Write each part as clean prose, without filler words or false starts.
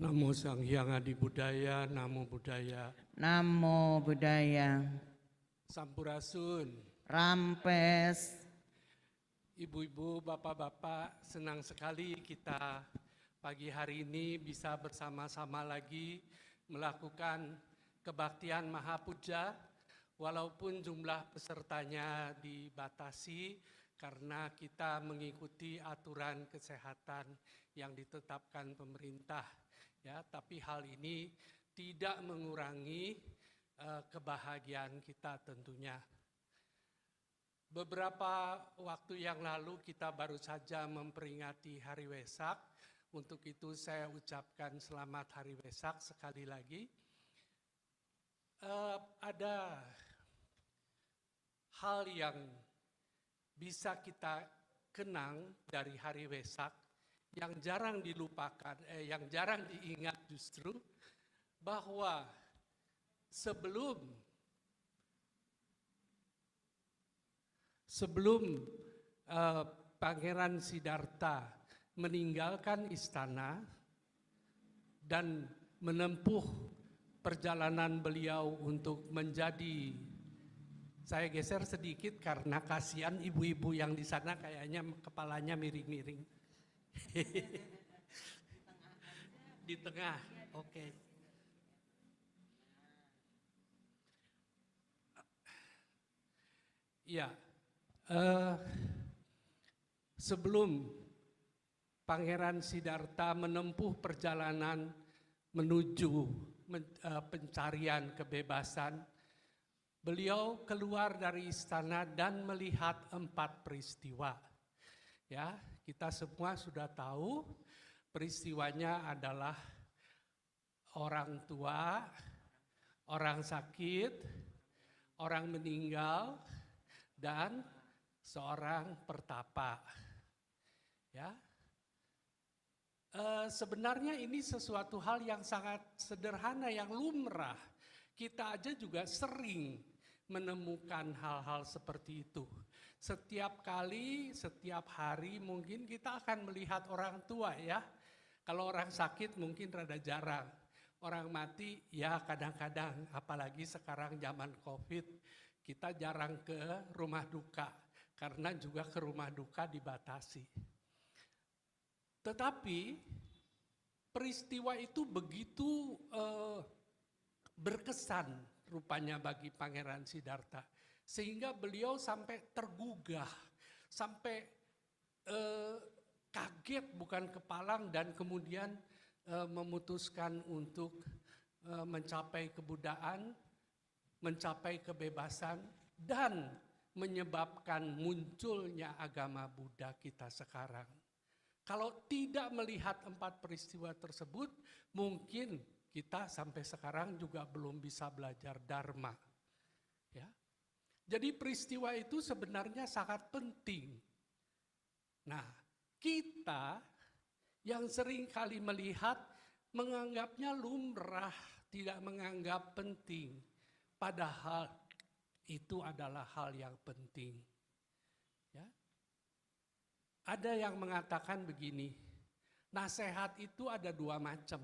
Namo Sang Hyang Adi Budaya, Namo Buddhaya. Namo Buddhaya. Sampurasun. Rampes. Ibu-ibu, bapak-bapak, senang sekali kita pagi hari ini bisa bersama-sama lagi melakukan kebaktian Mahapuja, walaupun jumlah pesertanya dibatasi karena kita mengikuti aturan kesehatan yang ditetapkan pemerintah. Ya, tapi hal ini tidak mengurangi kebahagiaan kita tentunya. Beberapa waktu yang lalu kita baru saja memperingati Hari Wesak. Untuk itu saya ucapkan selamat Hari Wesak sekali lagi. Ada hal yang bisa kita kenang dari Hari Wesak yang jarang dilupakan, yang jarang diingat justru, bahwa sebelum Pangeran Siddhartha meninggalkan istana dan menempuh perjalanan beliau untuk menjadi, saya geser sedikit karena kasihan ibu-ibu yang di sana kayaknya kepalanya miring-miring. Di tengah, oke. Ya, sebelum Pangeran Siddhartha menempuh perjalanan menuju pencarian kebebasan, beliau keluar dari istana dan melihat 4 peristiwa. Ya, kita semua sudah tahu peristiwanya adalah orang tua, orang sakit, orang meninggal, dan seorang pertapa. Ya, sebenarnya ini sesuatu hal yang sangat sederhana, yang lumrah. Kita aja juga sering menemukan hal-hal seperti itu. Setiap kali, setiap hari mungkin kita akan melihat orang tua ya. Kalau orang sakit mungkin rada jarang. Orang mati ya kadang-kadang, apalagi sekarang zaman COVID, kita jarang ke rumah duka. Karena juga ke rumah duka dibatasi. Tetapi peristiwa itu begitu berkesan rupanya bagi Pangeran Siddhartha. Sehingga beliau sampai tergugah, sampai kaget bukan kepalang dan kemudian memutuskan untuk mencapai kebudayaan, mencapai kebebasan dan menyebabkan munculnya agama Buddha kita sekarang. Kalau tidak melihat 4 peristiwa tersebut, mungkin kita sampai sekarang juga belum bisa belajar Dharma. Ya. Jadi peristiwa itu sebenarnya sangat penting. Nah, kita yang sering kali melihat menganggapnya lumrah, tidak menganggap penting. Padahal itu adalah hal yang penting. Ya. Ada yang mengatakan begini, nasihat itu ada 2 macam.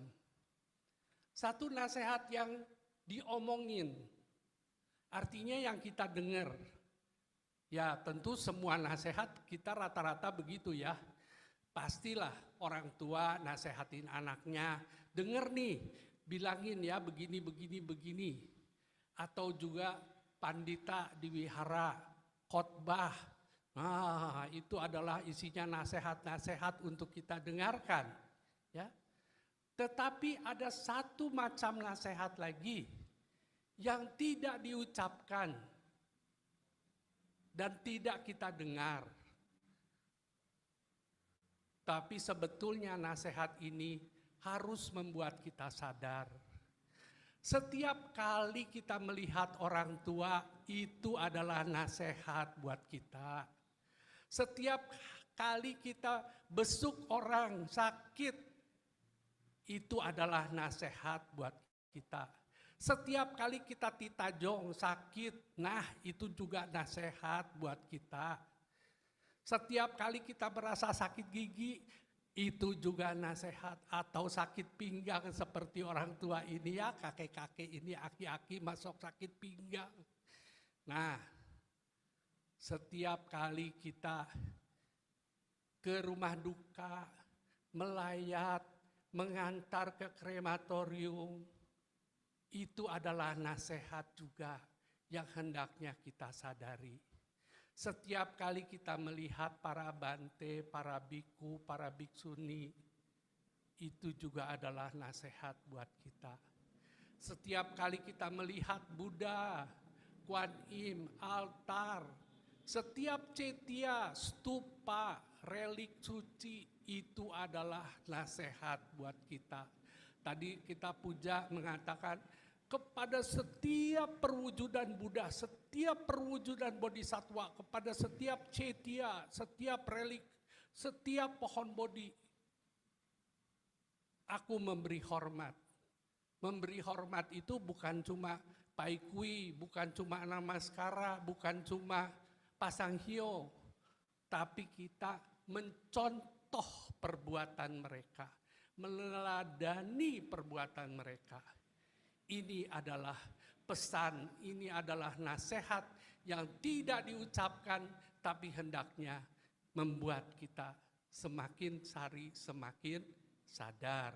Satu nasihat yang diomongin, artinya yang kita dengar. Ya tentu semua nasihat kita rata-rata begitu ya. Pastilah orang tua nasehatin anaknya, dengar nih, bilangin ya begini, begini, begini. Atau juga pandita di wihara, khotbah. Nah itu adalah isinya nasihat-nasihat untuk kita dengarkan. Ya. Tetapi ada satu macam nasihat lagi yang tidak diucapkan dan tidak kita dengar. Tapi sebetulnya nasihat ini harus membuat kita sadar. Setiap kali kita melihat orang tua, itu adalah nasihat buat kita. Setiap kali kita besuk orang sakit, itu adalah nasihat buat kita. Setiap kali kita titajong sakit, nah itu juga nasihat buat kita. Setiap kali kita merasa sakit gigi, Itu juga nasihat. Atau sakit pinggang seperti orang tua ini ya, kakek-kakek ini, aki-aki masuk sakit pinggang. Nah, setiap kali kita ke rumah duka, melayat, mengantar ke krematorium, itu adalah nasihat juga yang hendaknya kita sadari. Setiap kali kita melihat para bante, para biku, para biksuni, itu juga adalah nasihat buat kita. Setiap kali kita melihat Buddha, Kuan Im, altar, setiap cetia, stupa, relik suci, itu adalah nasihat buat kita. Tadi kita puja mengatakan, kepada setiap perwujudan Buddha, setiap perwujudan Bodhisattva, kepada setiap cetia, setiap relik, setiap pohon bodhi, aku memberi hormat. Memberi hormat itu bukan cuma paikui, bukan cuma namaskara, bukan cuma pasang hio, tapi kita mencontoh perbuatan mereka, meneladani perbuatan mereka. Ini adalah pesan, ini adalah nasihat yang tidak diucapkan, tapi hendaknya membuat kita semakin sari, semakin sadar.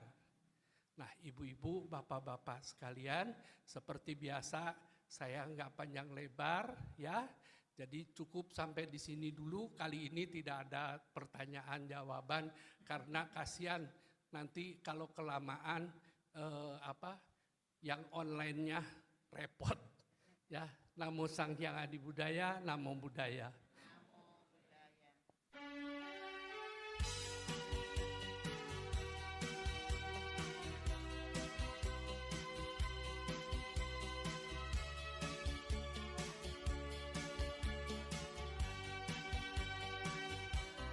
Nah, ibu-ibu, bapak-bapak sekalian, seperti biasa saya nggak panjang lebar ya. Jadi cukup sampai di sini dulu. Kali ini tidak ada pertanyaan jawaban karena kasihan nanti kalau kelamaan yang online-nya repot ya. Namo Sang Hyang Adi Budaya, Namo Buddhaya.